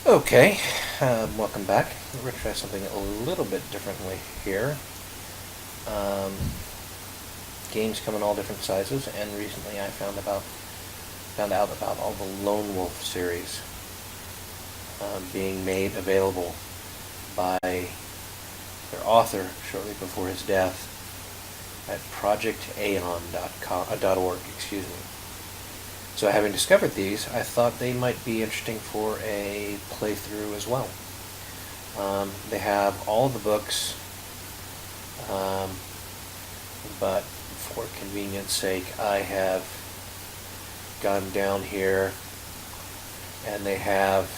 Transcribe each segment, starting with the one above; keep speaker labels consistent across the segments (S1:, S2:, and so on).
S1: Okay, welcome back. We're going to try something a little bit differently here. Um, Games come in all different sizes, and recently I found out about all the Lone Wolf series being made available by their author shortly before his death at projectaeon.org. Excuse me. So having discovered these, I thought they might be interesting for a playthrough as well. They have all the books, but for convenience sake, I have gone down here, and they have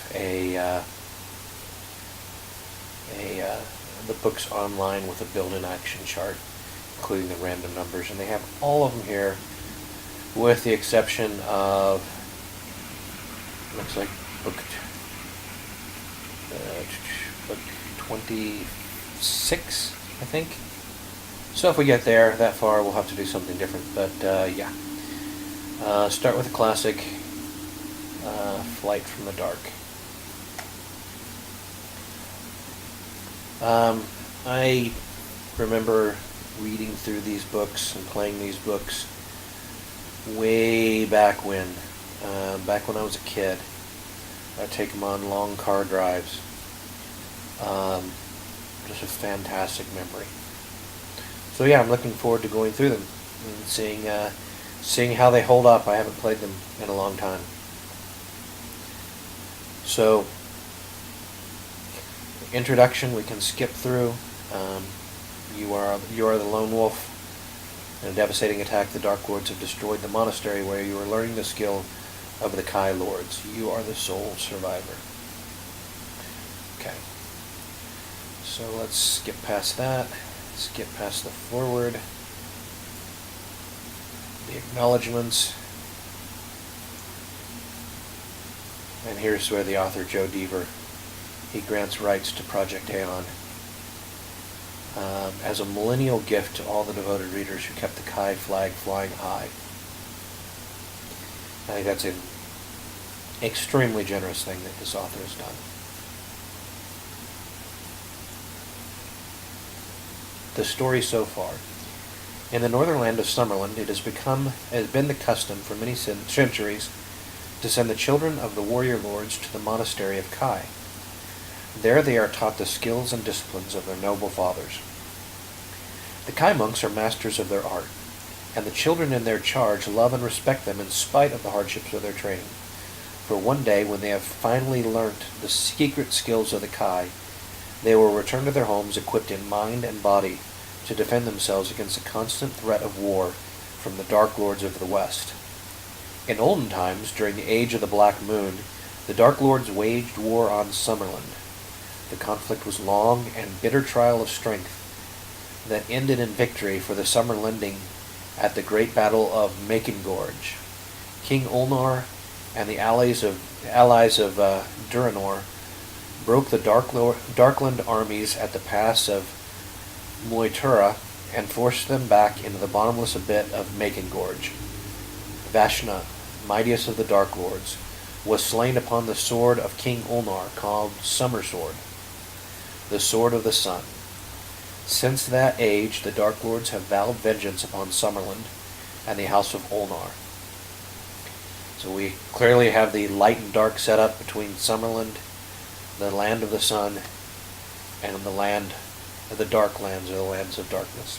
S1: the books online with a built-in action chart, including the random numbers, and they have all of them here, with the exception of, looks like book 26, I think. So if we get there that far, we'll have to do something different. But yeah, start with a classic, Flight from the Dark. I remember reading through these books and playing these books way back when I was a kid. I'd take them on long car drives. Just a fantastic memory. So yeah, I'm looking forward to going through them and seeing how they hold up. I haven't played them in a long time. So, introduction we can skip through. You are the lone wolf. In a devastating attack, the Dark Lords have destroyed the monastery where you are learning the skill of the Kai Lords. You are the sole survivor. Okay. So let's skip past that. Skip past the foreword. The acknowledgements. And here's where the author, Joe Deaver, he grants rights to Project Aeon as a millennial gift to all the devoted readers who kept the Kai flag flying high. I think that's an extremely generous thing that this author has done. The story so far. In the northern land of Summerland, it has been the custom for many centuries to send the children of the warrior lords to the monastery of Kai. There they are taught the skills and disciplines of their noble fathers. The Kai monks are masters of their art, and the children in their charge love and respect them in spite of the hardships of their training. For one day, when they have finally learnt the secret skills of the Kai, they will return to their homes equipped in mind and body to defend themselves against the constant threat of war from the Dark Lords of the West. In olden times, during the Age of the Black Moon, the Dark Lords waged war on Summerland. The conflict was long and bitter trial of strength that ended in victory for the Summerlending at the great battle of Makengorge. King Ulnar and the allies of Duranor broke the Darkland armies at the pass of Moitura and forced them back into the bottomless abyss of Makengorge. Vashna, mightiest of the Dark Lords, was slain upon the sword of King Ulnar, called Summer Sword, the Sword of the Sun. Since that age, the Dark Lords have vowed vengeance upon Summerland and the House of Ulnar. So we clearly have the light and dark set up between Summerland, the land of the sun, and the land of the dark lands, or the lands of darkness.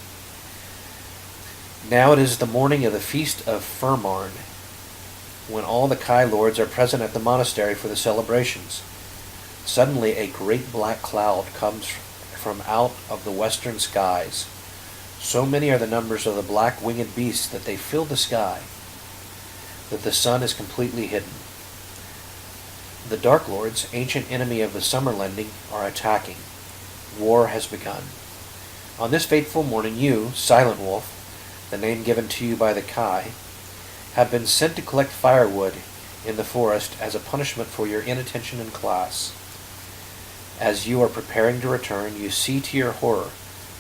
S1: Now it is the morning of the Feast of Firmarn, when all the Kai Lords are present at the monastery for the celebrations. Suddenly a great black cloud comes from out of the western skies. So many are the numbers of the black winged beasts that they fill the sky, that the sun is completely hidden. The Dark Lords, ancient enemy of the Summerlending, are attacking. War has begun. On this fateful morning you, Silent Wolf, the name given to you by the Kai, have been sent to collect firewood in the forest as a punishment for your inattention in class. As you are preparing to return, you see to your horror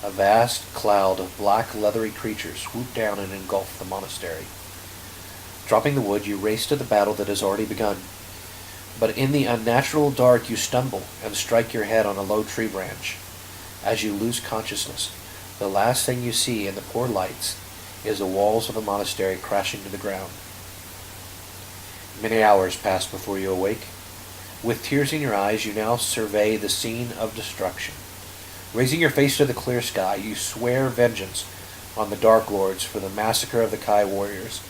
S1: a vast cloud of black leathery creatures swoop down and engulf the monastery. Dropping the wood, you race to the battle that has already begun. But in the unnatural dark you stumble and strike your head on a low tree branch. As you lose consciousness, the last thing you see in the poor lights is the walls of the monastery crashing to the ground. Many hours pass before you awake. With tears in your eyes, you now survey the scene of destruction. Raising your face to the clear sky, you swear vengeance on the Dark Lords for the massacre of the Kai warriors,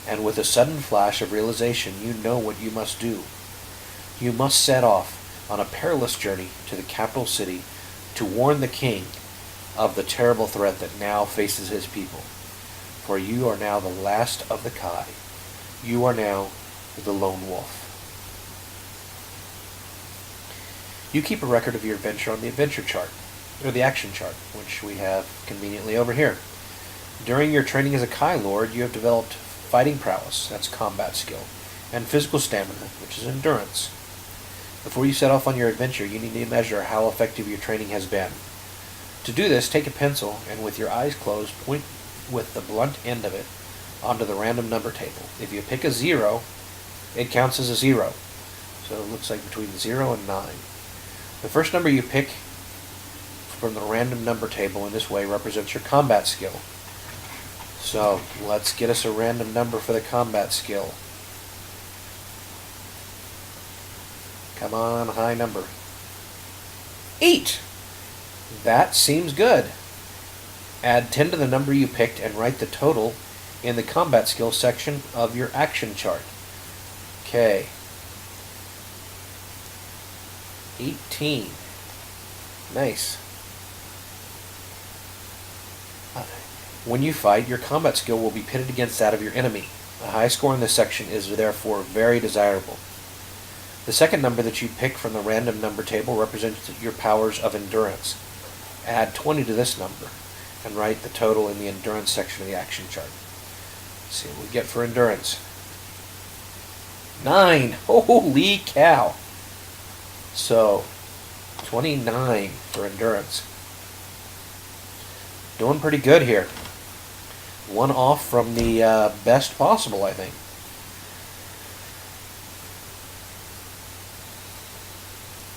S1: and with a sudden flash of realization, you know what you must do. You must set off on a perilous journey to the capital city to warn the king of the terrible threat that now faces his people. For you are now the last of the Kai. You are now the lone wolf. You keep a record of your adventure on the adventure chart, or the action chart, which we have conveniently over here. During your training as a Kai Lord, you have developed fighting prowess, that's combat skill, and physical stamina, which is endurance. Before you set off on your adventure, you need to measure how effective your training has been. To do this, take a pencil and with your eyes closed, point with the blunt end of it onto the random number table. If you pick a 0, it counts as a 0. So it looks like between 0 and 9. The first number you pick from the random number table in this way represents your combat skill. So let's get us a random number for the combat skill. Come on, high number. 8! That seems good. Add 10 to the number you picked and write the total in the combat skill section of your action chart. Okay. 18. Nice. When you fight, your combat skill will be pitted against that of your enemy. A high score in this section is therefore very desirable. The second number that you pick from the random number table represents your powers of endurance. Add 20 to this number and write the total in the endurance section of the action chart. Let's see what we get for endurance. 9! Holy cow! So, 29 for endurance. Doing pretty good here. One off from the best possible, I think.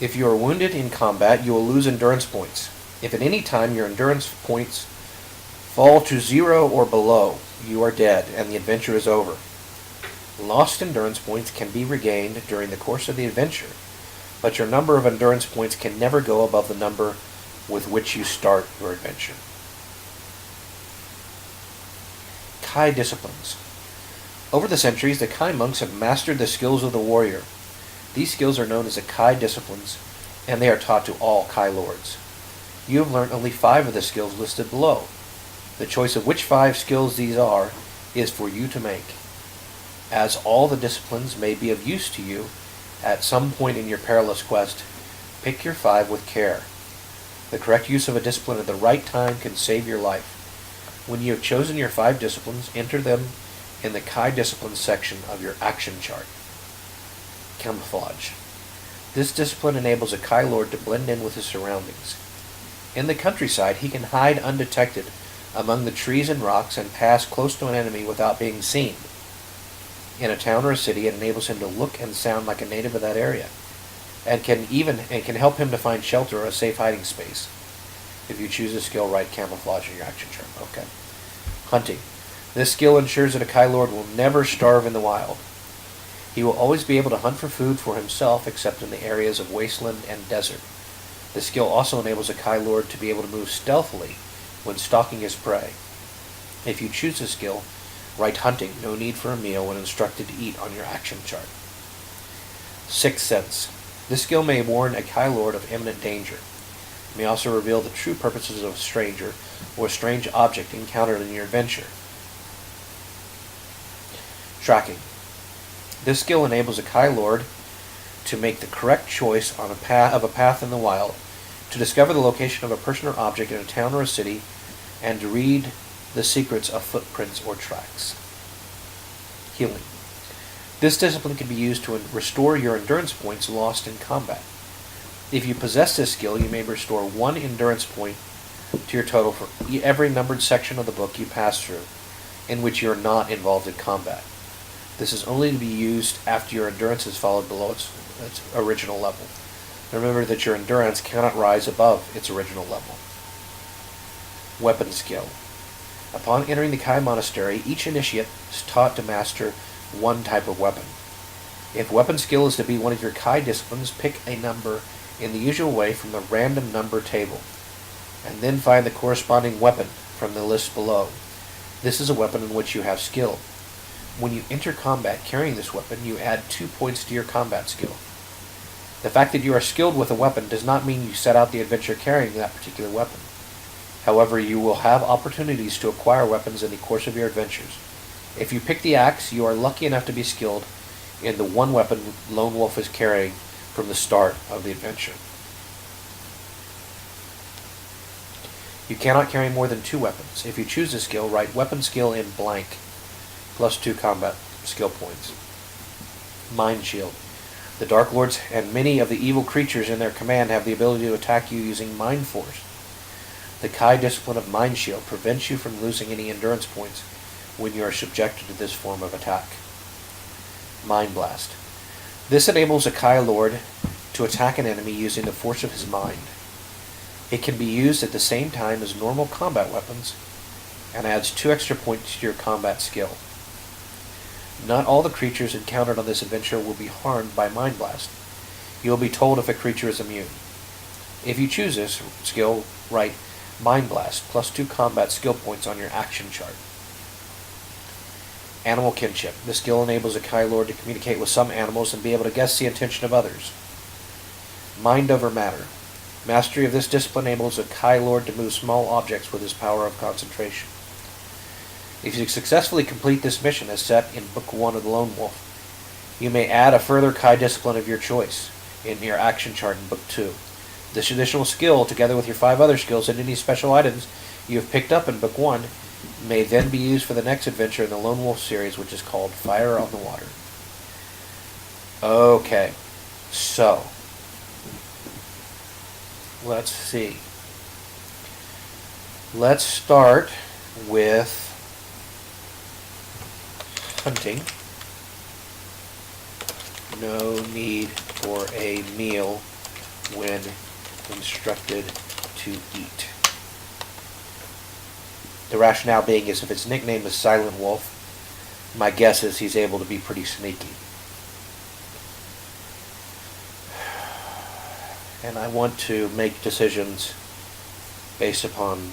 S1: If you are wounded in combat, you will lose endurance points. If at any time your endurance points fall to 0 or below, you are dead and the adventure is over. Lost endurance points can be regained during the course of the adventure, but your number of endurance points can never go above the number with which you start your adventure. Kai disciplines. Over the centuries, the Kai monks have mastered the skills of the warrior. These skills are known as the Kai disciplines, and they are taught to all Kai lords. You have learned only 5 of the skills listed below. The choice of which 5 skills these are is for you to make. As all the disciplines may be of use to you at some point in your perilous quest, pick your 5 with care. The correct use of a discipline at the right time can save your life. When you have chosen your 5 disciplines, enter them in the Kai disciplines section of your action chart. Camouflage. This discipline enables a Kai Lord to blend in with his surroundings. In the countryside, he can hide undetected among the trees and rocks and pass close to an enemy without being seen. In a town or a city, it enables him to look and sound like a native of that area, and can help him to find shelter or a safe hiding space. If you choose a skill, write camouflage in your action chart. Okay. Hunting. This skill ensures that a Kai Lord will never starve in the wild. He will always be able to hunt for food for himself except in the areas of wasteland and desert. The skill also enables a Kai Lord to be able to move stealthily when stalking his prey. If you choose this skill, write hunting, no need for a meal when instructed to eat on your action chart. Sixth Sense. This skill may warn a Kai Lord of imminent danger. It may also reveal the true purposes of a stranger or a strange object encountered in your adventure. Tracking. This skill enables a Kai Lord to make the correct choice on of a path in the wild, to discover the location of a person or object in a town or a city, and to read the secrets of footprints or tracks. Healing. This discipline can be used to restore your endurance points lost in combat. If you possess this skill, you may restore 1 endurance point to your total for every numbered section of the book you pass through in which you are not involved in combat. This is only to be used after your endurance has fallen below its its original level. Remember that your endurance cannot rise above its original level. Weapon skill. Upon entering the Kai monastery, each initiate is taught to master one type of weapon. If weapon skill is to be one of your Kai disciplines, pick a number in the usual way from the random number table, and then find the corresponding weapon from the list below. This is a weapon in which you have skill. When you enter combat carrying this weapon, you add 2 points to your combat skill. The fact that you are skilled with a weapon does not mean you set out the adventure carrying that particular weapon. However, you will have opportunities to acquire weapons in the course of your adventures. If you pick the axe, you are lucky enough to be skilled in the one weapon Lone Wolf is carrying from the start of the adventure. You cannot carry more than 2 weapons. If you choose a skill, write weapon skill in blank, plus 2 combat skill points. Mind Shield. The Dark Lords and many of the evil creatures in their command have the ability to attack you using Mind Force. The Kai discipline of Mind Shield prevents you from losing any endurance points when you are subjected to this form of attack. Mind Blast. This enables a Kai Lord to attack an enemy using the force of his mind. It can be used at the same time as normal combat weapons and adds 2 extra points to your combat skill. Not all the creatures encountered on this adventure will be harmed by Mind Blast. You will be told if a creature is immune. If you choose this skill, write Mind Blast plus 2 combat skill points on your action chart. Animal Kinship. This skill enables a Kai Lord to communicate with some animals and be able to guess the intention of others. Mind over Matter. Mastery of this discipline enables a Kai Lord to move small objects with his power of concentration. If you successfully complete this mission as set in Book 1 of the Lone Wolf, you may add a further Kai discipline of your choice in your action chart in Book 2. This additional skill, together with your 5 other skills and any special items you have picked up in Book 1, may then be used for the next adventure in the Lone Wolf series, which is called Fire on the Water. Okay, so let's see. Let's start with hunting. No need for a meal when instructed to eat. The rationale being is if its nickname is Silent Wolf, my guess is he's able to be pretty sneaky. And I want to make decisions based upon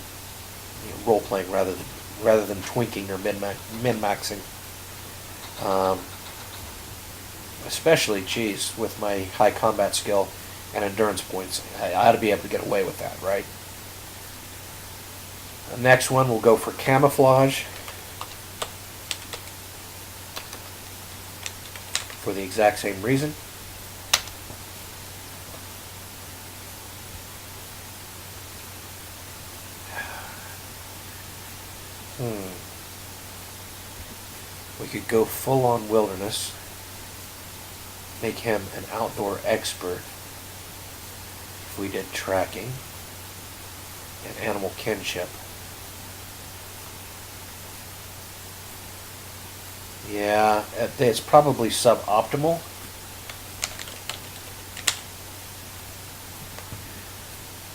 S1: role-playing rather than twinking or min-maxing. Especially, geez, with my high combat skill and endurance points, I ought to be able to get away with that, right? The next one we'll go for camouflage for the exact same reason. We could go full on wilderness, make him an outdoor expert if we did tracking and animal kinship. Yeah, it's probably suboptimal.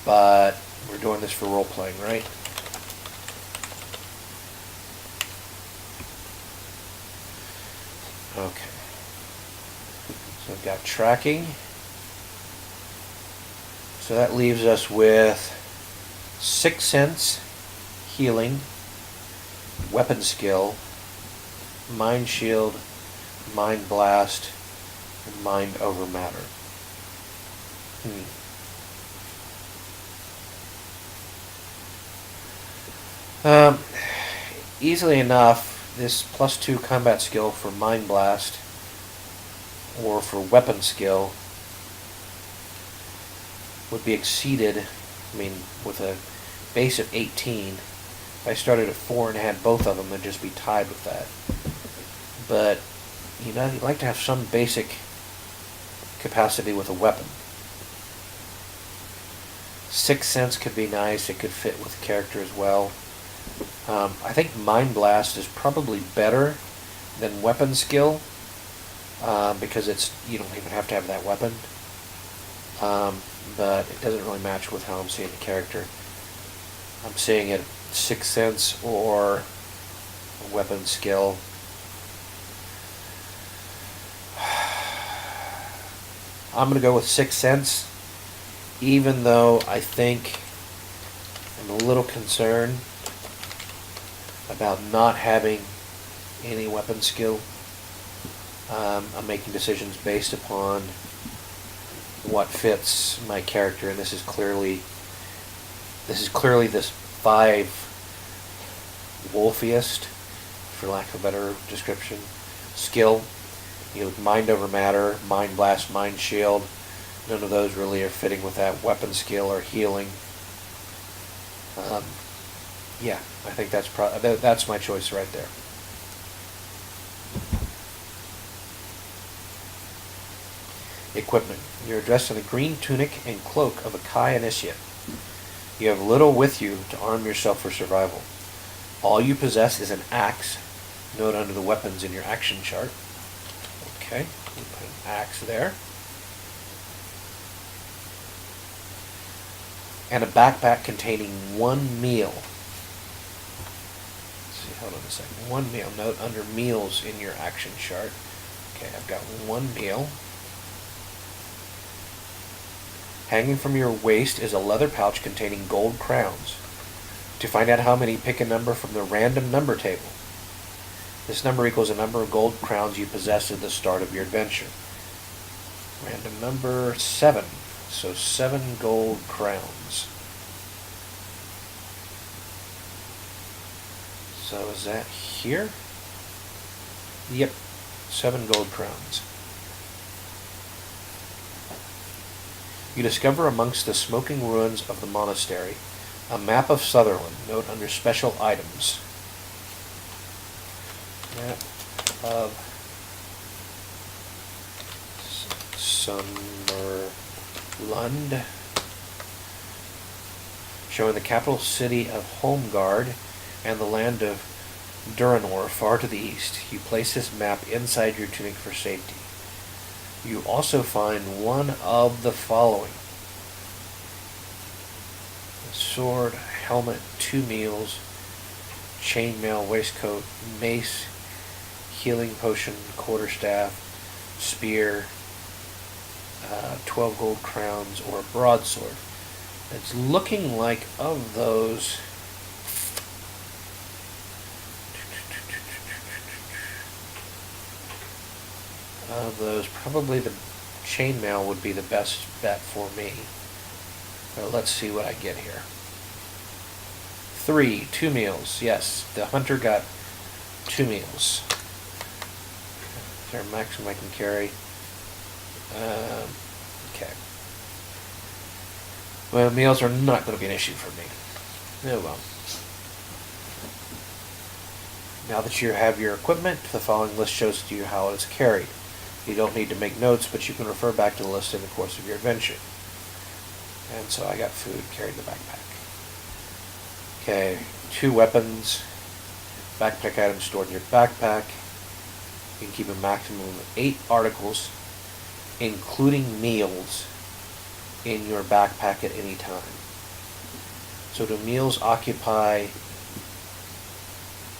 S1: But we're doing this for role playing, right? Okay. So I've got tracking. So that leaves us with 6 sense, healing, weapon skill, mind shield, mind blast, and mind over matter. Easily enough, this +2 combat skill for mind blast or for weapon skill would be exceeded, with a base of 18. If I started at 4 and had both of them, I'd just be tied with that. But, you'd like to have some basic capacity with a weapon. 6 sense could be nice. It could fit with the character as well. I think Mind Blast is probably better than weapon skill. because you don't even have to have that weapon. But it doesn't really match with how I'm seeing the character. I'm seeing it Sixth Sense or weapon skill. I'm going to go with Sixth Sense, even though I think I'm a little concerned about not having any weapon skill. I'm making decisions based upon what fits my character, and this is clearly this 5 wolfiest, for lack of a better description, skill. Mind over matter, mind blast, mind shield. None of those really are fitting with that weapon skill or healing. Yeah, I think that's my choice right there. Equipment. You're dressed in a green tunic and cloak of a Kai initiate. You have little with you to arm yourself for survival. All you possess is an axe. Note under the weapons in your action chart. Okay, we put an axe there. And a backpack containing 1 meal. Let's see, hold on a second. 1 meal. Note under meals in your action chart. Okay, I've got 1 meal. Hanging from your waist is a leather pouch containing gold crowns. To find out how many, pick a number from the random number table. This number equals the number of gold crowns you possessed at the start of your adventure. Random number 7. So 7 gold crowns. So is that here? Yep. 7 gold crowns. You discover amongst the smoking ruins of the monastery a map of Sutherland. Note under special items. Map of Summerlund, showing the capital city of Holmgard and the land of Duranor far to the east. You place this map inside your tunic for safety. You also find one of the following: a sword, helmet, 2 meals, chainmail, waistcoat, mace, healing potion, quarterstaff, spear, 12 gold crowns, or a broadsword. It's looking like of those, probably the chainmail would be the best bet for me. Let's see what I get here. 3, 2 meals. Yes, the hunter got 2 meals. Is there a maximum I can carry? Okay. Well, meals are not going to be an issue for me. Oh well. Now that you have your equipment, the following list shows to you how it is carried. You don't need to make notes, but you can refer back to the list in the course of your adventure. And so I got food carried in the backpack. Okay, 2 weapons, backpack items stored in your backpack. You can keep a maximum of 8 articles, including meals, in your backpack at any time. So do meals occupy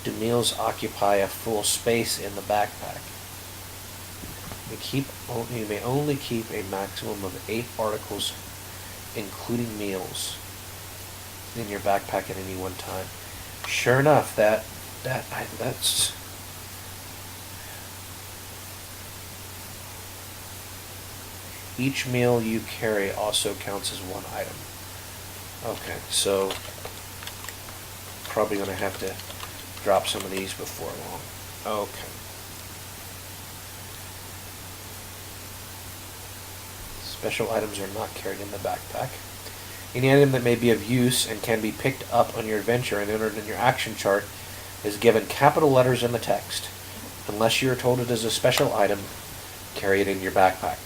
S1: a full space in the backpack? You may only keep a maximum of 8 articles, including meals, in your backpack at any one time. Sure enough, that's each meal you carry also counts as 1 item. Okay, so probably going to have to drop some of these before long. Okay. Special items are not carried in the backpack. Any item that may be of use and can be picked up on your adventure and entered in your action chart is given capital letters in the text. Unless you are told it is a special item, carry it in your backpack.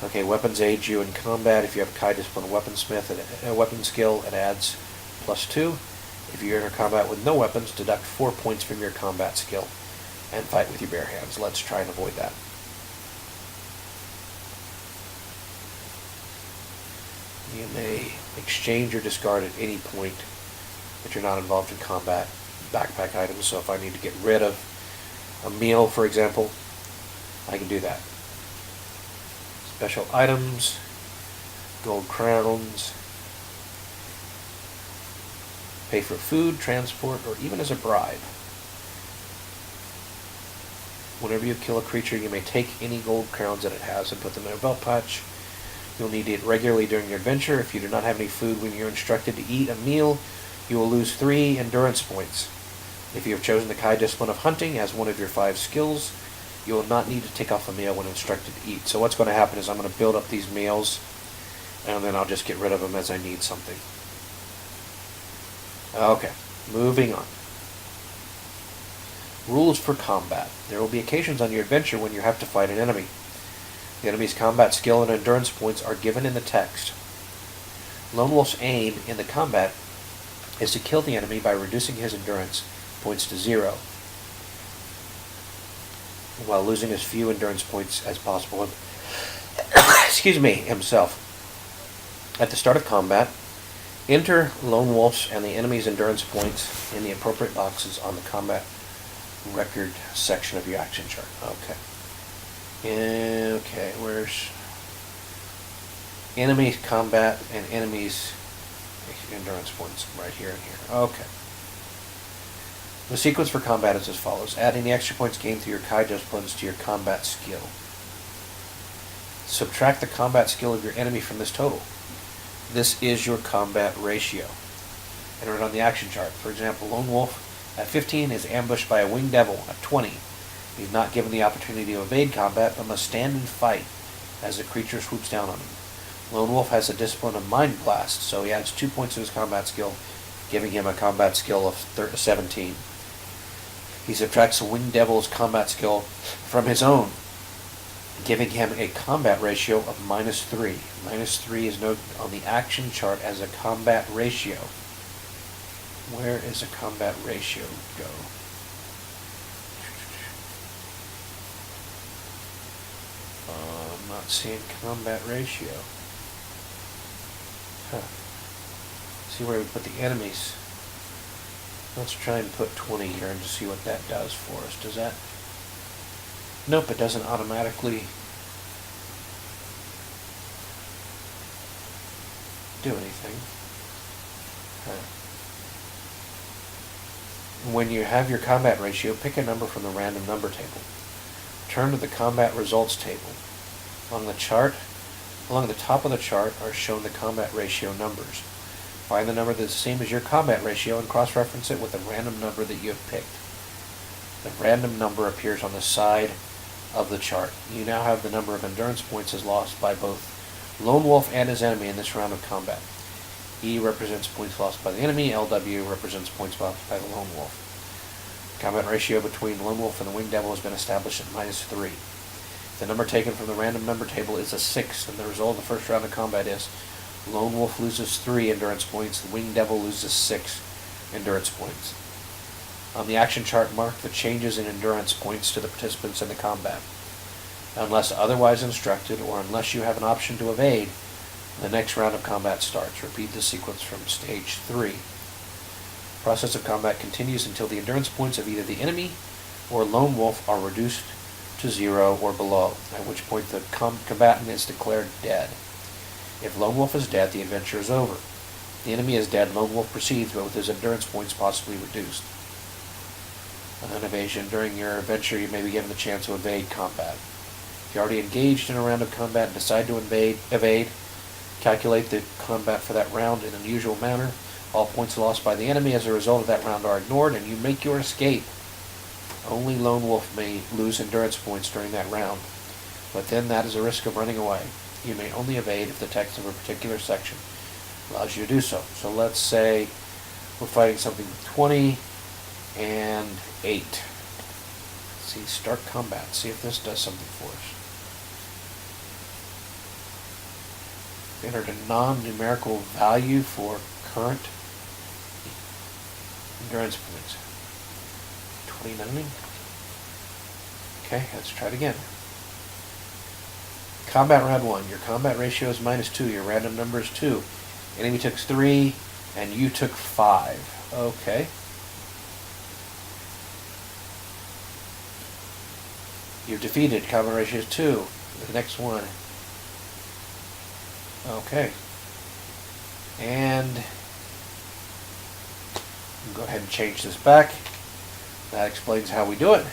S1: Okay, weapons aid you in combat. If you have Kai Discipline Weaponsmith, a weapon skill, it adds +2. If you enter combat with no weapons, deduct 4 points from your combat skill. and fight with your bare hands. Let's try and avoid that. You may exchange or discard at any point that you're not involved in combat backpack items. So if I need to get rid of a meal, for example, I can do that. Special items, gold crowns, pay for food, transport, or even as a bribe. Whenever you kill a creature, you may take any gold crowns that it has and put them in a belt pouch. You'll need to eat regularly during your adventure. If you do not have any food when you're instructed to eat a meal, you will lose 3 endurance points. If you have chosen the Kai discipline of hunting as one of your 5 skills, you will not need to take off a meal when instructed to eat. So what's going to happen is I'm going to build up these meals, and then I'll just get rid of them as I need something. Okay, moving on. Rules for combat. There will be occasions on your adventure when you have to fight an enemy. The enemy's combat skill and endurance points are given in the text. Lone Wolf's aim in the combat is to kill the enemy by reducing his endurance points to 0, while losing as few endurance points as possible himself. At the start of combat, enter Lone Wolf's and the enemy's endurance points in the appropriate boxes on the combat record section of your action chart. Okay, where's enemies combat and enemies endurance points? Right here and here. Okay. The sequence for combat is as follows. Adding the extra points gained through your Kai disciplines to your combat skill. Subtract the combat skill of your enemy from this total. This is your combat ratio. Enter it on the action chart. For example, Lone Wolf at 15 is ambushed by a winged devil at 20. He's not given the opportunity to evade combat, but must stand and fight as the creature swoops down on him. Lone Wolf has a discipline of Mind Blast, so he adds 2 points to his combat skill, giving him a combat skill of 17. He subtracts the Winged Devil's combat skill from his own, giving him a combat ratio of -3. -3 is noted on the action chart as a combat ratio. Where is a combat ratio go? I'm not seeing combat ratio. See where we put the enemies. Let's try and put 20 here and just see what that does for us. Does that? Nope, it doesn't automatically do anything. When you have your combat ratio, pick a number from the random number table. Turn to the combat results table. Along the top of the chart are shown the combat ratio numbers. Find the number that's the same as your combat ratio and cross-reference it with the random number that you have picked. The random number appears on the side of the chart. You now have the number of endurance points as lost by both Lone Wolf and his enemy in this round of combat. E represents points lost by the enemy, LW represents points lost by the Lone Wolf. The combat ratio between Lone Wolf and the Winged Devil has been established at -3. The number taken from the random number table is a 6, and the result of the first round of combat is Lone Wolf loses 3 endurance points, the Winged Devil loses 6 endurance points. On the action chart, mark the changes in endurance points to the participants in the combat. Unless otherwise instructed, or unless you have an option to evade, the next round of combat starts. Repeat the sequence from stage 3. The process of combat continues until the endurance points of either the enemy or Lone Wolf are reduced to 0 or below, at which point the combatant is declared dead. If Lone Wolf is dead, the adventure is over. If the enemy is dead, Lone Wolf proceeds, but with his endurance points possibly reduced. On evasion, during your adventure, you may be given the chance to evade combat. If you're already engaged in a round of combat and decide to evade, calculate the combat for that round in an unusual manner. All points lost by the enemy as a result of that round are ignored, and you make your escape. Only Lone Wolf may lose endurance points during that round, but then that is a risk of running away. You may only evade if the text of a particular section allows you to do so. So let's say we're fighting something with 20 and 8. Let's see, start combat. See if this does something for us. Entered a non-numerical value for current endurance points. 29. Okay, let's try it again. Combat round 1. Your combat ratio is -2. Your random number is 2. Enemy took 3, and you took 5. Okay. You've defeated. Combat ratio is 2. The next one. Okay. And go ahead and change this back. That explains how we do it.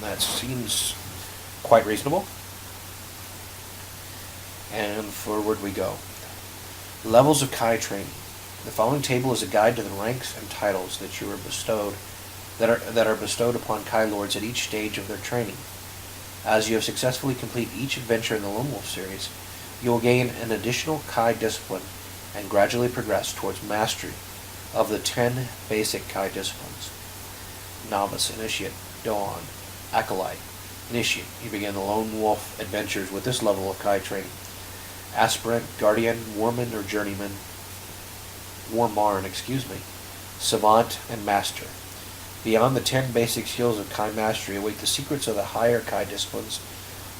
S1: That seems quite reasonable. And forward we go. Levels of Kai training. The following table is a guide to the ranks and titles that you are bestowed that are bestowed upon Kai lords at each stage of their training. As you have successfully completed each adventure in the Lone Wolf series, you will gain an additional Kai discipline and gradually progress towards mastery of the 10 basic Kai disciplines. Novice, Initiate, Dawn, Acolyte, Initiate. You begin the Lone Wolf adventures with this level of Kai training. Aspirant, Guardian, Warman or Journeyman, Warmarn, Savant, and Master. Beyond the 10 basic skills of Kai mastery, await the secrets of the higher Kai disciplines,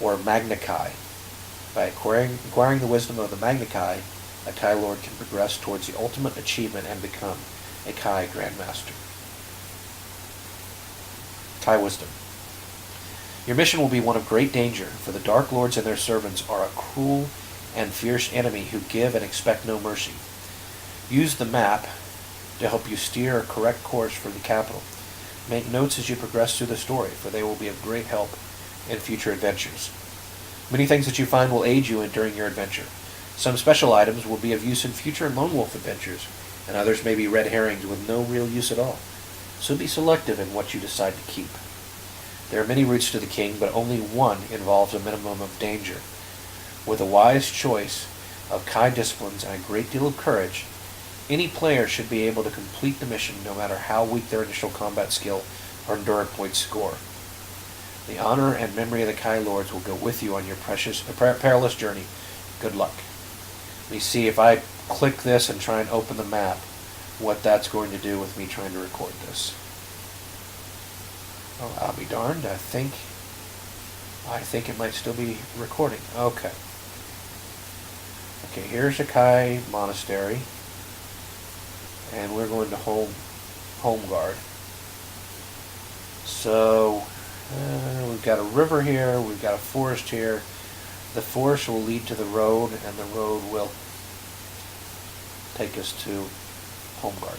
S1: or Magna Kai. By acquiring the wisdom of the Magna Kai, a Kai Lord can progress towards the ultimate achievement and become a Kai Grandmaster. Kai Wisdom. Your mission will be one of great danger, for the Dark Lords and their servants are a cruel and fierce enemy who give and expect no mercy. Use the map to help you steer a correct course for the capital. Make notes as you progress through the story, for they will be of great help in future adventures. Many things that you find will aid you during your adventure. Some special items will be of use in future Lone Wolf adventures, and others may be red herrings with no real use at all. So be selective in what you decide to keep. There are many routes to the king, but only one involves a minimum of danger. With a wise choice of Kai disciplines and a great deal of courage, any player should be able to complete the mission no matter how weak their initial combat skill or endurance points score. The honor and memory of the Kai Lords will go with you on your perilous journey. Good luck. Let me see if I click this and try and open the map, what that's going to do with me trying to record this. Oh, I'll be darned. I think it might still be recording. Okay. Okay, here's a Kai monastery. And we're going to home guard. So we've got a river here, we've got a forest here. The forest will lead to the road, and the road will take us to home guard.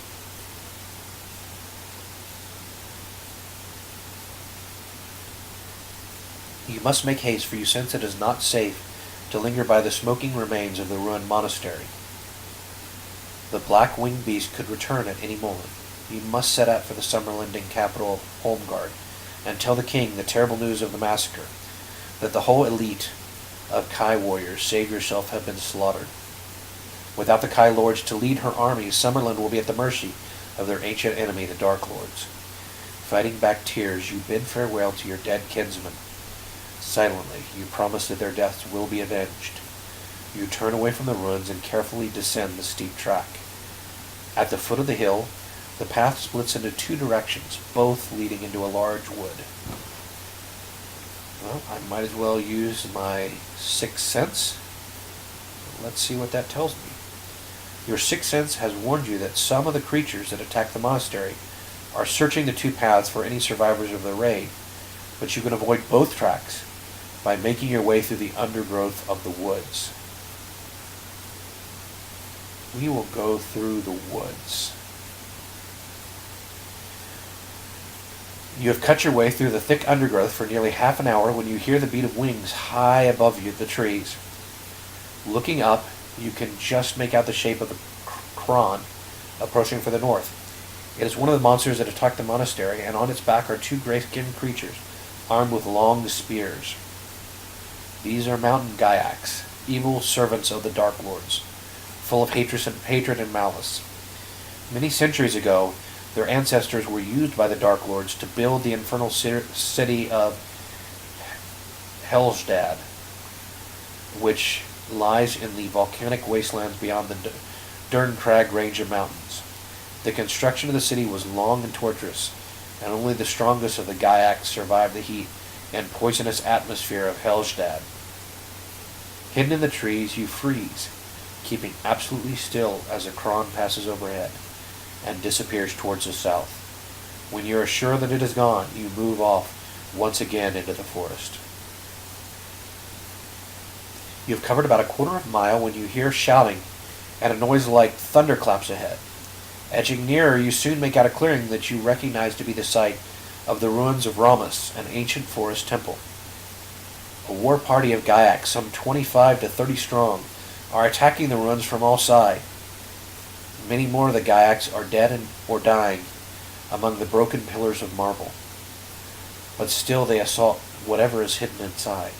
S1: You must make haste, for you sense it is not safe to linger by the smoking remains of the ruined monastery. The black-winged beast could return at any moment. You must set out for the summer-lending capital of Holmgard and tell the king the terrible news of the massacre, that the whole elite of Kai warriors, save yourself, have been slaughtered. Without the Kai Lords to lead her armies, Summerland will be at the mercy of their ancient enemy, the Dark Lords. Fighting back tears, you bid farewell to your dead kinsmen. Silently, you promise that their deaths will be avenged. You turn away from the ruins and carefully descend the steep track. At the foot of the hill, the path splits into 2 directions, both leading into a large wood. Well, I might as well use my sixth sense. Let's see what that tells me. Your sixth sense has warned you that some of the creatures that attack the monastery are searching the 2 paths for any survivors of the raid, but you can avoid both tracks by making your way through the undergrowth of the woods. We will go through the woods. You have cut your way through the thick undergrowth for nearly half an hour when you hear the beat of wings high above you, the trees. Looking up, you can just make out the shape of the Kron approaching from the north. It is one of the monsters that attacked the monastery, and on its back are 2 gray-skinned creatures, armed with long spears. These are mountain Gyaks, evil servants of the Dark Lords, full of hatred and malice. Many centuries ago, their ancestors were used by the Dark Lords to build the infernal city of Helstad, which lies in the volcanic wastelands beyond the Derncrag range of mountains. The construction of the city was long and torturous, and only the strongest of the Gaiaks survive the heat and poisonous atmosphere of Helgstad. Hidden in the trees, you freeze, keeping absolutely still as a Kron passes overhead and disappears towards the south. When you are sure that it is gone, you move off once again into the forest. You have covered about a quarter of a mile when you hear shouting and a noise like thunderclaps ahead. Edging nearer, you soon make out a clearing that you recognize to be the site of the ruins of Ramus, an ancient forest temple. A war party of Gaiaks, some 25 to 30 strong, are attacking the ruins from all sides. Many more of the Gaiaks are dead or dying among the broken pillars of marble. But still they assault whatever is hidden inside.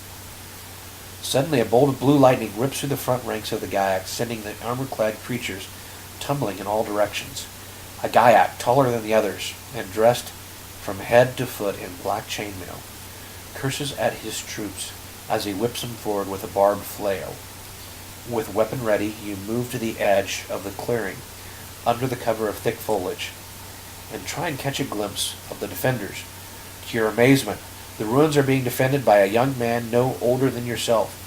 S1: Suddenly a bolt of blue lightning rips through the front ranks of the Gaiaks, sending the armor-clad creatures tumbling in all directions. A Gaiak, taller than the others, and dressed from head to foot in black chainmail, curses at his troops as he whips them forward with a barbed flail. With weapon ready, you move to the edge of the clearing, under the cover of thick foliage, and try and catch a glimpse of the defenders. To your amazement, the ruins are being defended by a young man no older than yourself.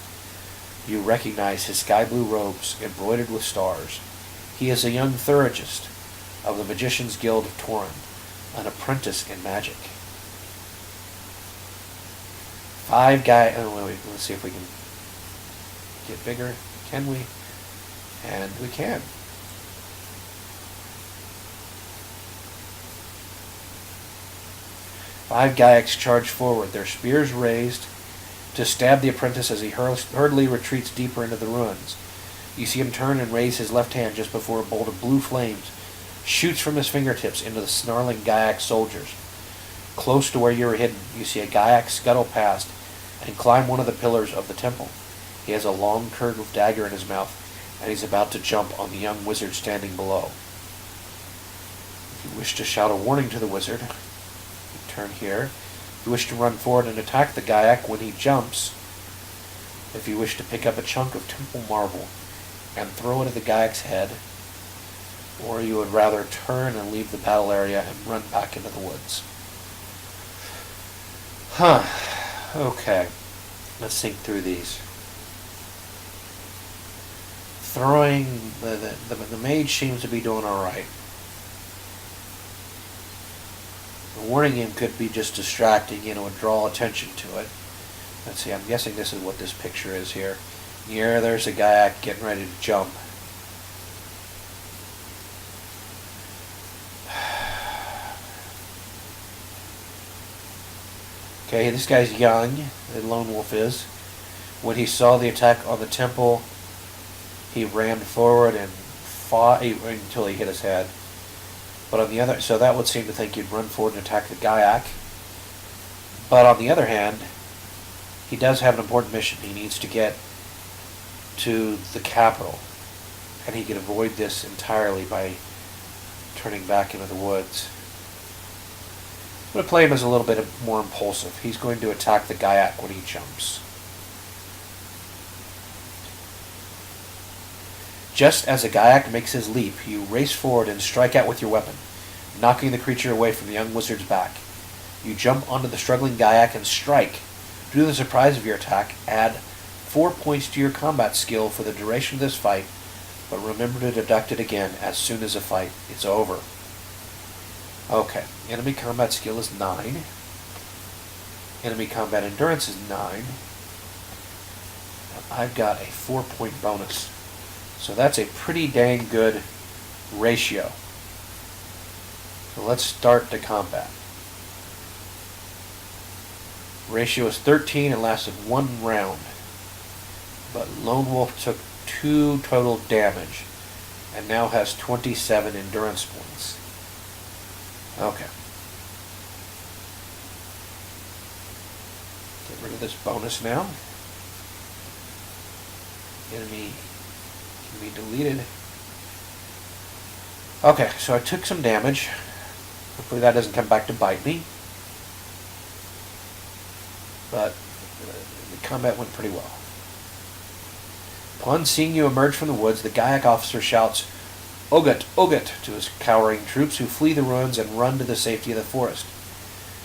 S1: You recognize his sky-blue robes embroidered with stars. He is a young Thurigist of the Magician's Guild of Torin, an apprentice in magic. Let's see if we can get bigger. Can we? And we can. 5 Gaiaks charge forward, their spears raised to stab the apprentice as he hurriedly retreats deeper into the ruins. You see him turn and raise his left hand just before a bolt of blue flames shoots from his fingertips into the snarling Gaiak soldiers. Close to where you are hidden, you see a Gaiak scuttle past and climb one of the pillars of the temple. He has a long curved dagger in his mouth, and he's about to jump on the young wizard standing below. If you wish to shout a warning to the wizard, you turn here. If you wish to run forward and attack the Gaiak when he jumps, if you wish to pick up a chunk of temple marble and throw it at the Gaiak's head, or you would rather turn and leave the battle area and run back into the woods. Okay. Let's think through these. Throwing, the mage seems to be doing alright. Warning him could be just distracting, and draw attention to it. Let's see, I'm guessing this is what this picture is here. Here, there's a Gaiak getting ready to jump. Okay, this guy's young, the lone wolf is. When he saw the attack on the temple, he ran forward and fought until he hit his head. But on the other, so that would seem to think he'd run forward and attack the Gaiak. But on the other hand, he does have an important mission. He needs to get to the capital, and he can avoid this entirely by turning back into the woods. I'm going to play him as a little bit more impulsive. He's going to attack the Gaiak when he jumps. Just as a Gaiak makes his leap, you race forward and strike out with your weapon, knocking the creature away from the young wizard's back. You jump onto the struggling Gaiak and strike. Due to the surprise of your attack, add 4 points to your combat skill for the duration of this fight, but remember to deduct it again as soon as the fight is over. Okay, enemy combat skill is 9. Enemy combat endurance is 9. I've got a 4-point bonus. So that's a pretty dang good ratio. So let's start the combat. Ratio is 13 and lasted 1 round. But Lone Wolf took 2 total damage and now has 27 endurance points. Okay. Get rid of this bonus now. Enemy can be deleted. Okay, so I took some damage. Hopefully that doesn't come back to bite me. But the combat went pretty well. Upon seeing you emerge from the woods, the Gaiak officer shouts, "Ogut, Ogut," to his cowering troops who flee the ruins and run to the safety of the forest.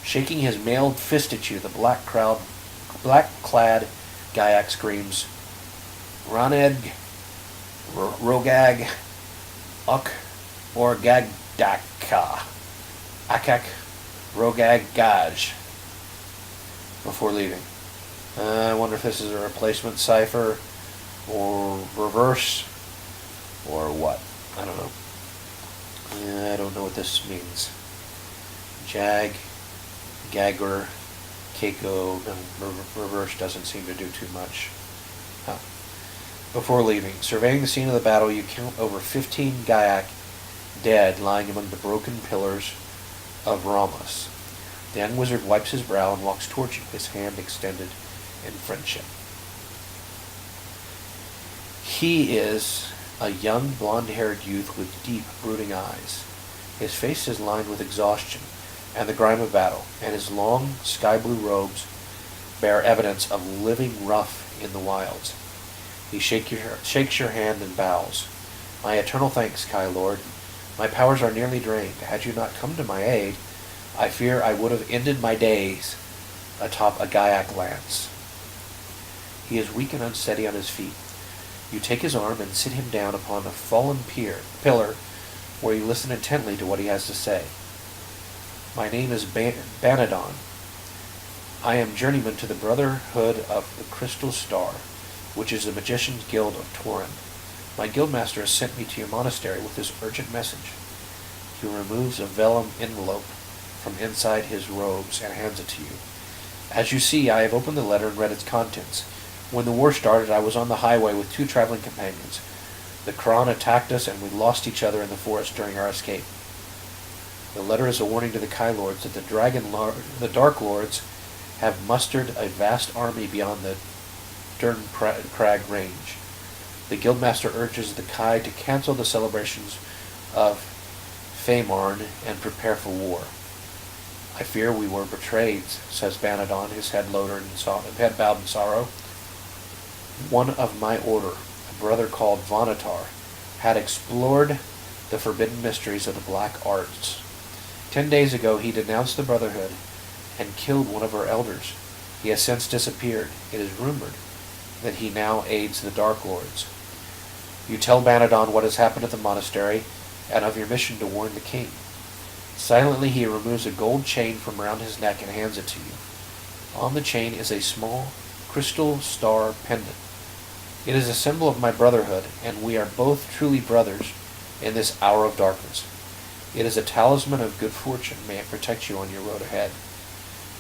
S1: Shaking his mailed fist at you, the black-clad Gaiac screams, Raneg, Rogag, Uk, Orgagdaka, Akak, Rogag Gaj, before leaving. I wonder if this is a replacement cipher, or reverse, or what. I don't know. I don't know what this means. Jag, Gagger, Keiko, reverse doesn't seem to do too much. Huh. Before leaving, surveying the scene of the battle, you count over 15 Gaiac dead lying among the broken pillars of Ramos. The young wizard wipes his brow and walks towards you, his hand extended in friendship. He is a young blonde-haired youth with deep, brooding eyes. His face is lined with exhaustion and the grime of battle, and his long, sky-blue robes bear evidence of living rough in the wilds. He shakes your hand and bows. My eternal thanks, Kai Lord. My powers are nearly drained. Had you not come to my aid, I fear I would have ended my days atop a Gaiac lance. He is weak and unsteady on his feet. You take his arm and sit him down upon a fallen pillar, where you listen intently to what he has to say. My name is Banadon. I am journeyman to the Brotherhood of the Crystal Star, which is the Magician's Guild of Torin. My guildmaster has sent me to your monastery with this urgent message. He removes a vellum envelope from inside his robes and hands it to you. As you see, I have opened the letter and read its contents. When the war started, I was on the highway with 2 traveling companions. The Kron attacked us, and we lost each other in the forest during our escape. The letter is a warning to the Kai Lords that the Dark Lords have mustered a vast army beyond the Dern Crag range. The Guildmaster urges the Kai to cancel the celebrations of Feymarn and prepare for war. I fear we were betrayed, says Banadon, his head bowed in sorrow. One of my order, a brother called Vonatar, had explored the forbidden mysteries of the black arts. 10 days ago he denounced the Brotherhood and killed one of our elders. He has since disappeared. It is rumored that he now aids the Dark Lords. You tell Banadon what has happened at the monastery and of your mission to warn the king. Silently he removes a gold chain from around his neck and hands it to you. On the chain is a small crystal star pendant. It is a symbol of my brotherhood, and we are both truly brothers in this hour of darkness. It is a talisman of good fortune. May it protect you on your road ahead.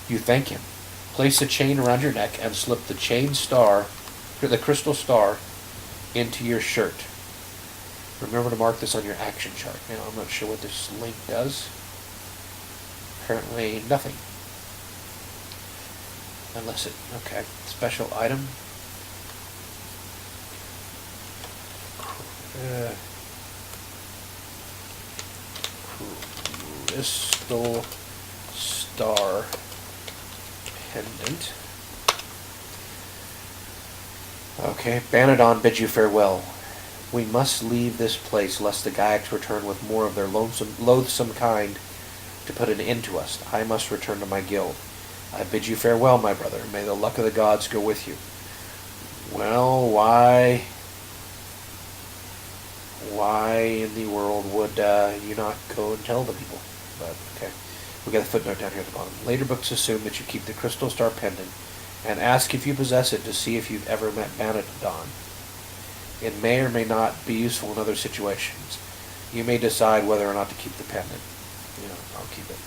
S1: You thank him. Place the chain around your neck and slip the the crystal star, into your shirt. Remember to mark this on your action chart. Now, I'm not sure what this link does. Apparently nothing. Unless it... Okay. Special item. Crystal star pendant. Okay, Banadon bids you farewell. We must leave this place lest the Gaiacs return with more of their loathsome kind to put an end to us. I must return to my guild. I bid you farewell, my brother. May the luck of the gods go with you. Well, why in the world would you not go and tell the people? But, okay. We got a footnote down here at the bottom. Later books assume that you keep the crystal star pendant and ask if you possess it to see if you've ever met Banadon. It may or may not be useful in other situations. You may decide whether or not to keep the pendant. I'll keep it.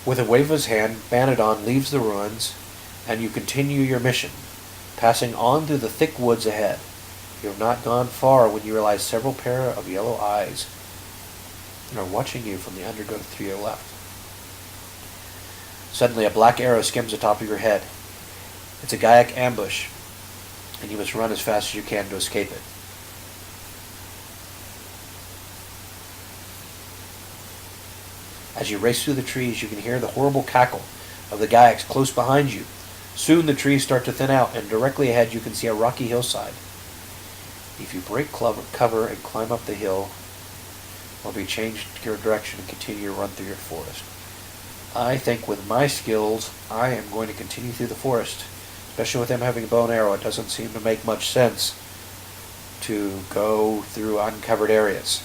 S1: With a wave of his hand, Banadon leaves the ruins, and you continue your mission, passing on through the thick woods ahead. You have not gone far when you realize several pair of yellow eyes are watching you from the undergrowth to your left. Suddenly, a black arrow skims the top of your head. It's a Gaiac ambush, and you must run as fast as you can to escape it. As you race through the trees, you can hear the horrible cackle of the Gaiacs close behind you. Soon the trees start to thin out, and directly ahead you can see a rocky hillside. If you break cover and climb up the hill, or be changed your direction and continue your run through your forest. I think with my skills, I am going to continue through the forest. Especially with them having a bow and arrow, it doesn't seem to make much sense to go through uncovered areas.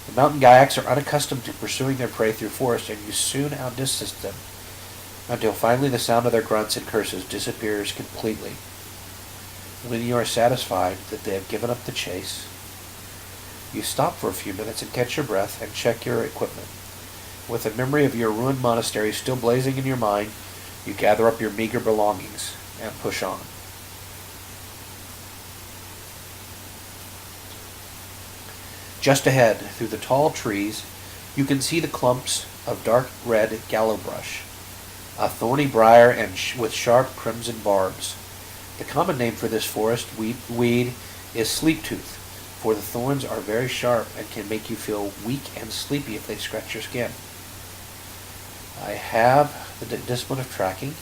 S1: The mountain Gayaks are unaccustomed to pursuing their prey through forest, and you soon outdistance them, until finally the sound of their grunts and curses disappears completely. When you are satisfied that they have given up the chase, you stop for a few minutes and catch your breath and check your equipment. With the memory of your ruined monastery still blazing in your mind, you gather up your meager belongings and push on. Just ahead, through the tall trees, you can see the clumps of dark red gallow brush, a thorny briar and with sharp crimson barbs. The common name for this forest weed is sleep-tooth, for the thorns are very sharp and can make you feel weak and sleepy if they scratch your skin. I have the discipline of tracking.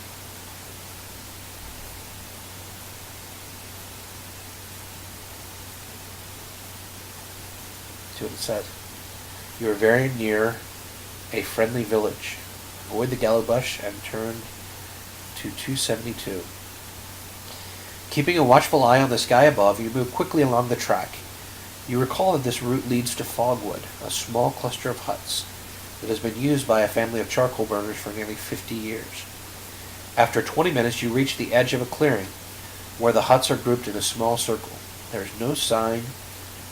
S1: See what it says. You are very near a friendly village. Avoid the gallow bush and turn to 272. Keeping a watchful eye on the sky above, you move quickly along the track. You recall that this route leads to Fogwood, a small cluster of huts that has been used by a family of charcoal burners for nearly 50 years. After 20 minutes, you reach the edge of a clearing, where the huts are grouped in a small circle. There is no sign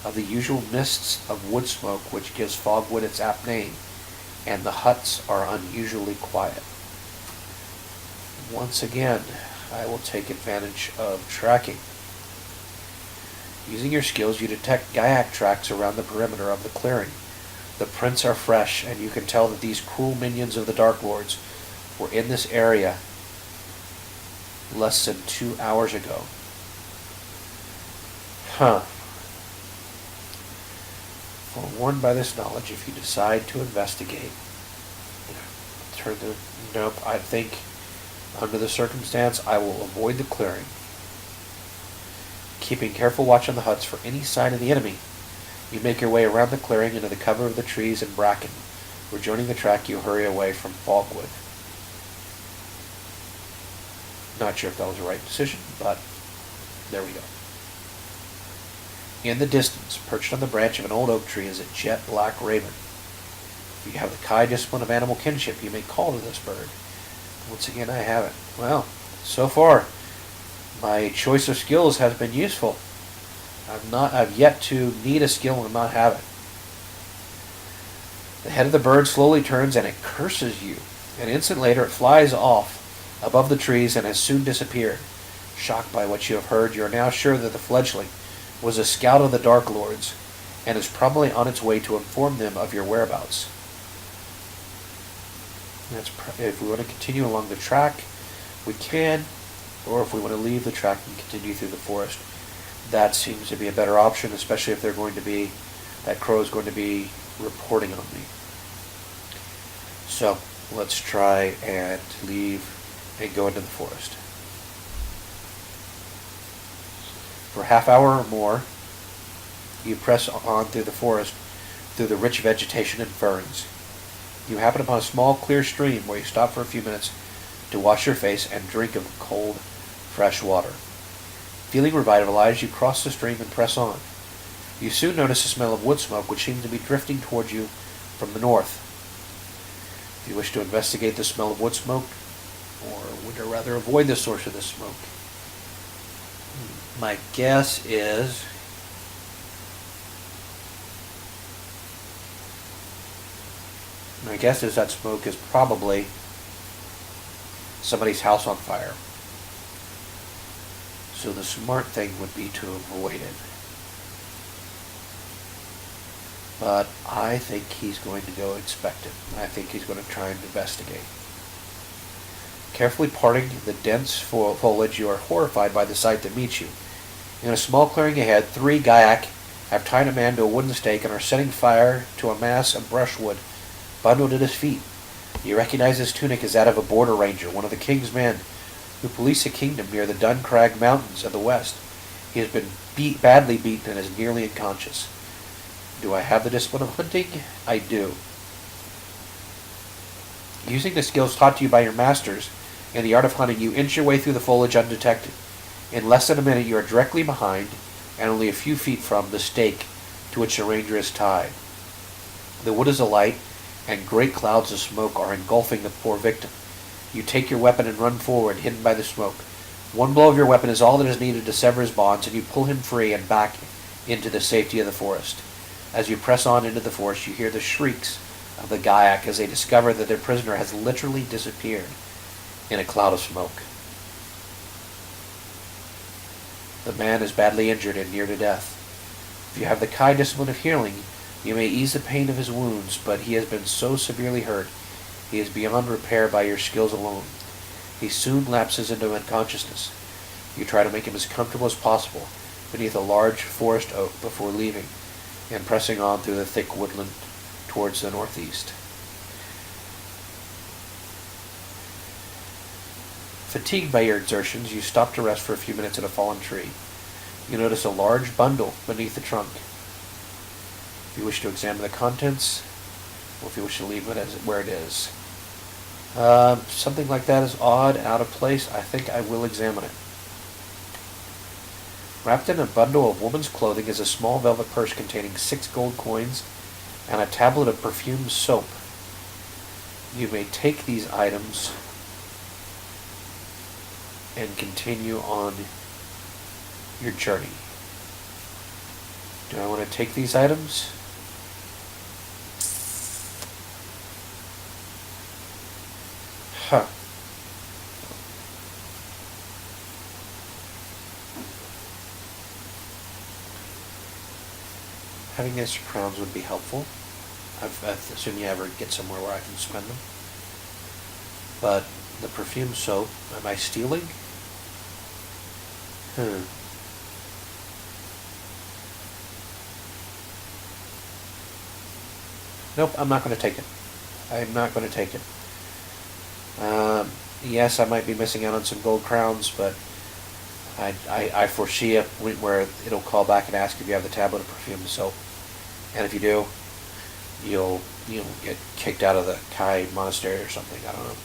S1: of the usual mists of wood smoke which gives Fogwood its apt name, and the huts are unusually quiet. Once again, I will take advantage of tracking. Using your skills, you detect Gaiac tracks around the perimeter of the clearing. The prints are fresh, and you can tell that these cruel minions of the Dark Lords were in this area less than 2 hours ago. Forewarned by this knowledge, if you decide to investigate, I think under the circumstance, I will avoid the clearing, keeping careful watch on the huts for any sign of the enemy. You make your way around the clearing into the cover of the trees and bracken. Rejoining the track, you hurry away from Fogwood. Not sure if that was the right decision, but there we go. In the distance, perched on the branch of an old oak tree, is a jet black raven. If you have the Kai discipline of animal kinship, you may call to this bird. Once again, I haven't. Well, so far, my choice of skills has been useful. I've yet to need a skill and not have it. The head of the bird slowly turns and it curses you. An instant later, it flies off above the trees and has soon disappeared. Shocked by what you have heard, you are now sure that the fledgling was a scout of the Dark Lords and is probably on its way to inform them of your whereabouts. If we want to continue along the track, we can, or if we want to leave the track and continue through the forest, that seems to be a better option, especially if that crow is going to be reporting on me. So let's try and leave and go into the forest. For a half hour or more, you press on through the forest, through the rich vegetation and ferns. You happen upon a small, clear stream where you stop for a few minutes to wash your face and drink of cold, fresh water. Feeling revitalized, you cross the stream and press on. You soon notice a smell of wood smoke which seems to be drifting towards you from the north. If you wish to investigate the smell of wood smoke, or would you rather avoid the source of the smoke, my guess is that smoke is probably somebody's house on fire. So the smart thing would be to avoid it. But I think he's going to go inspect it. I think he's going to try and investigate. Carefully parting the dense foliage, you are horrified by the sight that meets you. In a small clearing ahead, 3 Gaiac have tied a man to a wooden stake and are setting fire to a mass of brushwood bundled at his feet. You recognize his tunic as that of a border ranger, one of the king's men who police a kingdom near the Duncrag Mountains of the west. He has been badly beaten and is nearly unconscious. Do I have the discipline of hunting? I do. Using the skills taught to you by your masters in the art of hunting, you inch your way through the foliage undetected. In less than a minute, you are directly behind and only a few feet from the stake to which the ranger is tied. The wood is alight, and great clouds of smoke are engulfing the poor victim. You take your weapon and run forward, hidden by the smoke. One blow of your weapon is all that is needed to sever his bonds, and you pull him free and back into the safety of the forest. As you press on into the forest, you hear the shrieks of the Gaiac as they discover that their prisoner has literally disappeared in a cloud of smoke. The man is badly injured and near to death. If you have the Kai discipline of healing, you may ease the pain of his wounds, but he has been so severely hurt, he is beyond repair by your skills alone. He soon lapses into unconsciousness. You try to make him as comfortable as possible beneath a large forest oak before leaving and pressing on through the thick woodland towards the northeast. Fatigued by your exertions, you stop to rest for a few minutes at a fallen tree. You notice a large bundle beneath the trunk. If you wish to examine the contents, or if you wish to leave it as where it is. Something like that is odd, out of place. I think I will examine it. Wrapped in a bundle of woman's clothing is a small velvet purse containing 6 gold coins and a tablet of perfumed soap. You may take these items and continue on your journey. Do I want to take these items? Huh. Having extra crowns would be helpful. I assume you ever get somewhere where I can spend them. But the perfume soap, am I stealing? Nope, I'm not going to take it. I'm not going to take it. Yes, I might be missing out on some gold crowns, but I foresee a point where it'll call back and ask if you have the tablet of perfume soap. And if you do, you'll get kicked out of the Kai monastery or something. I don't know.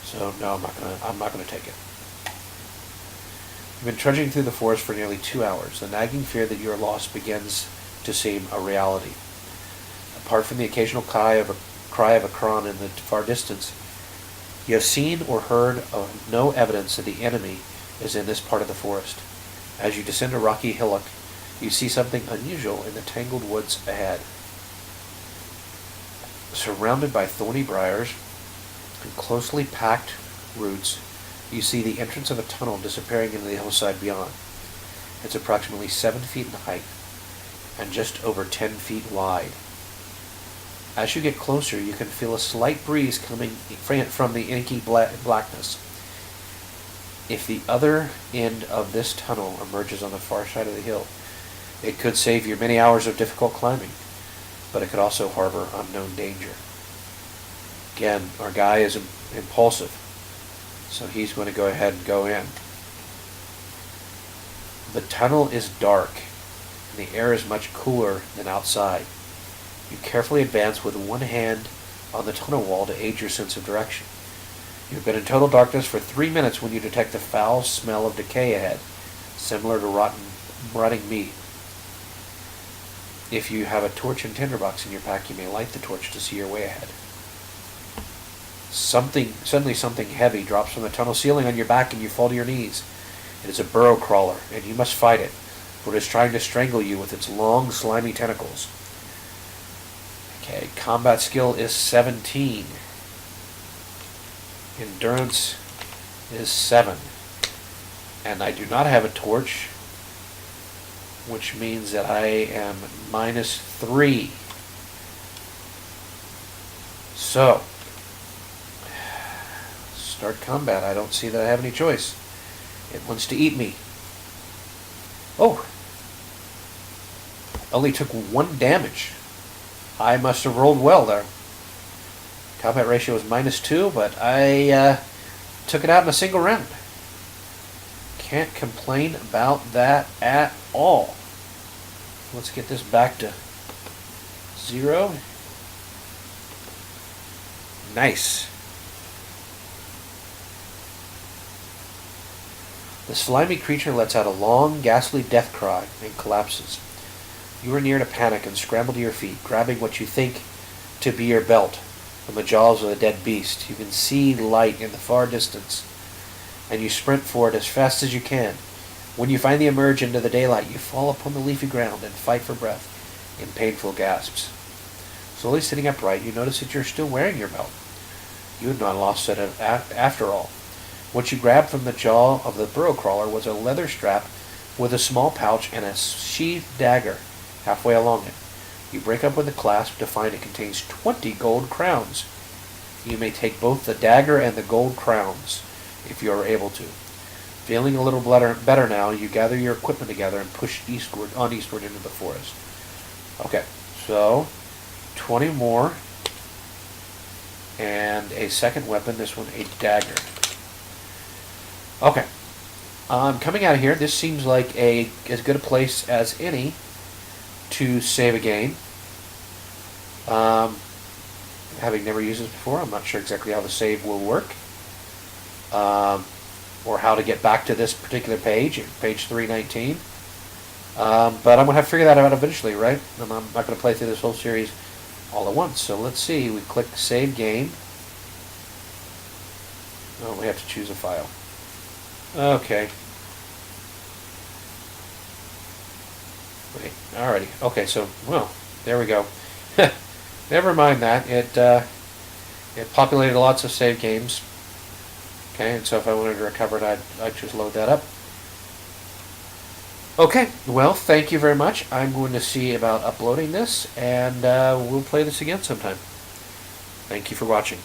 S1: So no, I'm not gonna take it. You've been trudging through the forest for nearly 2 hours. The nagging fear that you are lost begins to seem a reality. Apart from the occasional cry of a cron in the far distance, you have seen or heard of no evidence that the enemy is in this part of the forest. As you descend a rocky hillock, you see something unusual in the tangled woods ahead. Surrounded by thorny briars and closely packed roots, you see the entrance of a tunnel disappearing into the hillside beyond. It's approximately 7 feet in height and just over 10 feet wide. As you get closer, you can feel a slight breeze coming from the inky blackness. If the other end of this tunnel emerges on the far side of the hill, it could save you many hours of difficult climbing, but it could also harbor unknown danger. Again, our guy is impulsive, so he's going to go ahead and go in. The tunnel is dark, and the air is much cooler than outside. You carefully advance with one hand on the tunnel wall to aid your sense of direction. You have been in total darkness for 3 minutes when you detect a foul smell of decay ahead, similar to rotting meat. If you have a torch and tinderbox in your pack, you may light the torch to see your way ahead. Suddenly something heavy drops from the tunnel ceiling on your back and you fall to your knees. It is a burrow crawler, and you must fight it, for it is trying to strangle you with its long, slimy tentacles. Okay, combat skill is 17. Endurance is 7. And I do not have a torch, which means that I am -3. So, start combat. I don't see that I have any choice. It wants to eat me. Oh! Only took 1 damage. I must have rolled well there. Combat ratio is -2, but I took it out in a single round. Can't complain about that at all. Let's get this back to 0. Nice. The slimy creature lets out a long, ghastly death cry and collapses. You are near to panic and scramble to your feet, grabbing what you think to be your belt from the jaws of the dead beast. You can see light in the far distance, and you sprint for it as fast as you can. When you finally emerge into the daylight, you fall upon the leafy ground and fight for breath in painful gasps. Slowly sitting upright, you notice that you're still wearing your belt. You had not lost it after all. What you grabbed from the jaw of the burrow crawler was a leather strap with a small pouch and a sheathed dagger halfway along it. You break open the clasp to find it contains 20 gold crowns. You may take both the dagger and the gold crowns if you are able to. Feeling a little better now, you gather your equipment together and push eastward into the forest. Okay, so 20 more and a second weapon, this one a dagger. Okay, coming out of here, this seems like as good a place as any to save a game. Having never used this before, I'm not sure exactly how the save will work, or how to get back to this particular page, page 319. But I'm going to have to figure that out eventually, right? I'm not going to play through this whole series all at once. So let's see. We click Save Game. Oh, we have to choose a file. Okay. Wait. Alrighty. Okay. So, well, there we go. Never mind that. It populated lots of save games. Okay, and so if I wanted to recover it, I'd just load that up. Okay, well, thank you very much. I'm going to see about uploading this, and we'll play this again sometime. Thank you for watching.